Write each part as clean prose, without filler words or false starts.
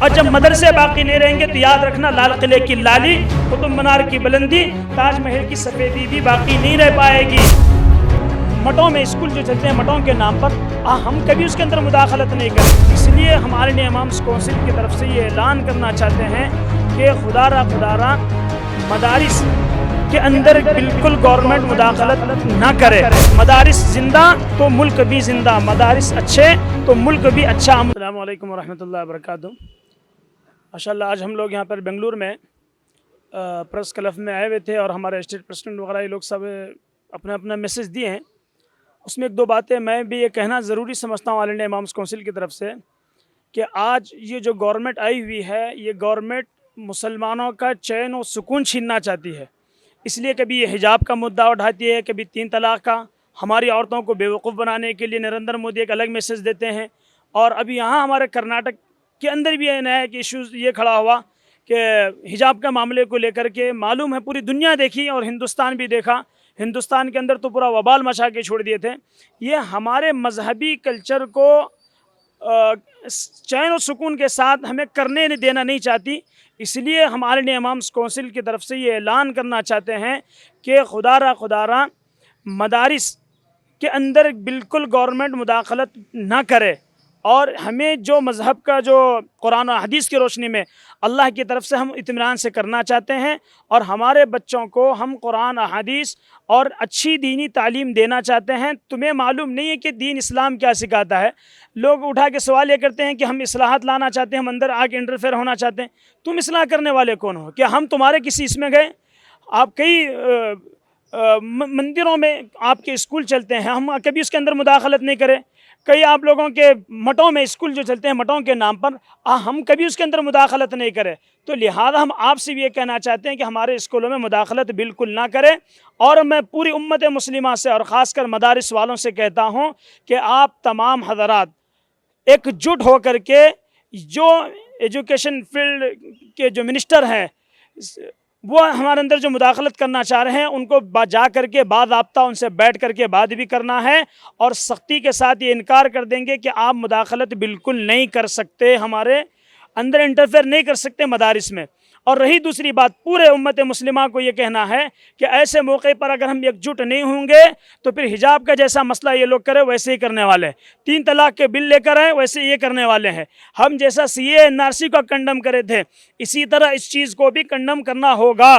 اور جب مدرسے باقی نہیں رہیں گے تو یاد رکھنا لال قلعے کی لالی، قطب مینار کی بلندی، تاج محل کی سفیدی بھی باقی نہیں رہ پائے گی۔ مٹوں میں اسکول جو چلتے ہیں مٹوں کے نام پر، ہم کبھی اس کے اندر مداخلت نہیں کریں۔ اس لیے ہمارے لیے امامس کونسل کی طرف سے یہ اعلان کرنا چاہتے ہیں کہ خدا را مدارس کے اندر بالکل گورنمنٹ مداخلت نہ کرے۔ مدارس زندہ تو ملک بھی زندہ، مدارس اچھے تو ملک بھی اچھا۔ السلام علیکم ورحمۃ اللہ وبرکاتہ۔ ماشاءاللہ آج ہم لوگ یہاں پر بنگلور میں پریس کلب میں آئے ہوئے تھے اور ہمارے اسٹیٹ پریزیڈنٹ وغیرہ یہ لوگ سب اپنا میسج دیے ہیں۔ اس میں ایک دو باتیں میں بھی یہ کہنا ضروری سمجھتا ہوں آل انڈیا امامس کونسل کی طرف سے کہ آج یہ جو گورنمنٹ آئی ہوئی ہے، یہ گورنمنٹ مسلمانوں کا چین و سکون چھیننا چاہتی ہے۔ اس لیے کبھی یہ حجاب کا مدعا اٹھاتی ہے، کبھی 3 طلاق کا، ہماری عورتوں کو بیوقوف بنانے کے لیے نریندر مودی ایک الگ میسج دیتے ہیں۔ اور ابھی یہاں ہمارے کرناٹک کے اندر بھی یہ نیا ایک ایشوز یہ کھڑا ہوا کہ حجاب کا معاملے کو لے کر کے معلوم ہے پوری دنیا دیکھی اور ہندوستان بھی دیکھا، ہندوستان کے اندر تو پورا وبال مچا کے چھوڑ دیے تھے۔ یہ ہمارے مذہبی کلچر کو چین و سکون کے ساتھ ہمیں کرنے دینا نہیں چاہتی۔ اس لیے ہمارے لیے امامس کونسل کی طرف سے یہ اعلان کرنا چاہتے ہیں کہ خدا را مدارس کے اندر بالکل گورنمنٹ مداخلت نہ کرے، اور ہمیں جو مذہب کا جو قرآن و حدیث کی روشنی میں اللہ کی طرف سے ہم اطمینان سے کرنا چاہتے ہیں، اور ہمارے بچوں کو ہم قرآن و حدیث اور اچھی دینی تعلیم دینا چاہتے ہیں۔ تمہیں معلوم نہیں ہے کہ دین اسلام کیا سکھاتا ہے۔ لوگ اٹھا کے سوال یہ کرتے ہیں کہ ہم اصلاحات لانا چاہتے ہیں، ہم اندر آ کے انٹرفیئر ہونا چاہتے ہیں۔ تم اصلاح کرنے والے کون ہو؟ کیا ہم تمہارے کسی اس میں گئے؟ آپ کئی مندروں میں آپ کے اسکول چلتے ہیں، ہم کبھی اس کے اندر مداخلت نہیں کریں۔ کئی آپ لوگوں کے مٹوں میں اسکول جو چلتے ہیں مٹوں کے نام پر، ہم کبھی اس کے اندر مداخلت نہیں کریں۔ تو لہذا ہم آپ سے بھی یہ کہنا چاہتے ہیں کہ ہمارے اسکولوں میں مداخلت بالکل نہ کریں، اور میں پوری امت مسلمہ سے اور خاص کر مدارس والوں سے کہتا ہوں کہ آپ تمام حضرات ایک جٹ ہو کر کے جو ایجوکیشن فیلڈ کے جو منسٹر ہیں وہ ہمارے اندر جو مداخلت کرنا چاہ رہے ہیں ان کو جا کر کے باضابطہ ان سے بیٹھ کر کے بات بھی کرنا ہے، اور سختی کے ساتھ یہ انکار کر دیں گے کہ آپ مداخلت بالکل نہیں کر سکتے، ہمارے اندر انٹرفیئر نہیں کر سکتے مدارس میں۔ اور رہی دوسری بات، پورے امت مسلمہ کو یہ کہنا ہے کہ ایسے موقع پر اگر ہم ایک جٹ نہیں ہوں گے تو پھر حجاب کا جیسا مسئلہ یہ لوگ کرے ویسے ہی کرنے والے ہیں، 3 طلاق کے بل لے کر آئے ویسے یہ کرنے والے ہیں۔ ہم جیسا CA NRC کو کنڈم کرے تھے، اسی طرح اس چیز کو بھی کنڈم کرنا ہوگا،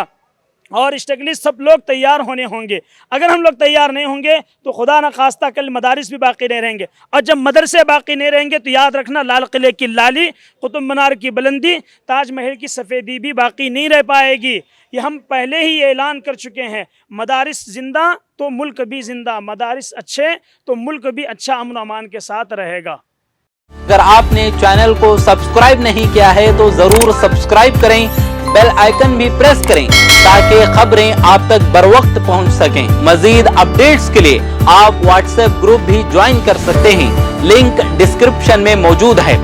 اور اسٹیکلی سب لوگ تیار ہونے ہوں گے۔ اگر ہم لوگ تیار نہیں ہوں گے تو خدا نخواستہ کل مدارس بھی باقی نہیں رہیں گے، اور جب مدرسے باقی نہیں رہیں گے تو یاد رکھنا لال قلعے کی لالی، قطب مینار کی بلندی، تاج محل کی سفیدی بھی باقی نہیں رہ پائے گی۔ یہ ہم پہلے ہی اعلان کر چکے ہیں، مدارس زندہ تو ملک بھی زندہ، مدارس اچھے تو ملک بھی اچھا امن و امان کے ساتھ رہے گا۔ اگر آپ نے چینل کو سبسکرائب نہیں کیا ہے تو ضرور سبسکرائب کریں، بیل آئیکن بھی پریس کریں تاکہ خبریں آپ تک بر وقت پہنچ سکیں۔ مزید اپڈیٹس کے لیے آپ واٹس ایپ گروپ بھی جوائن کر سکتے ہیں، لنک ڈسکرپشن میں موجود ہے۔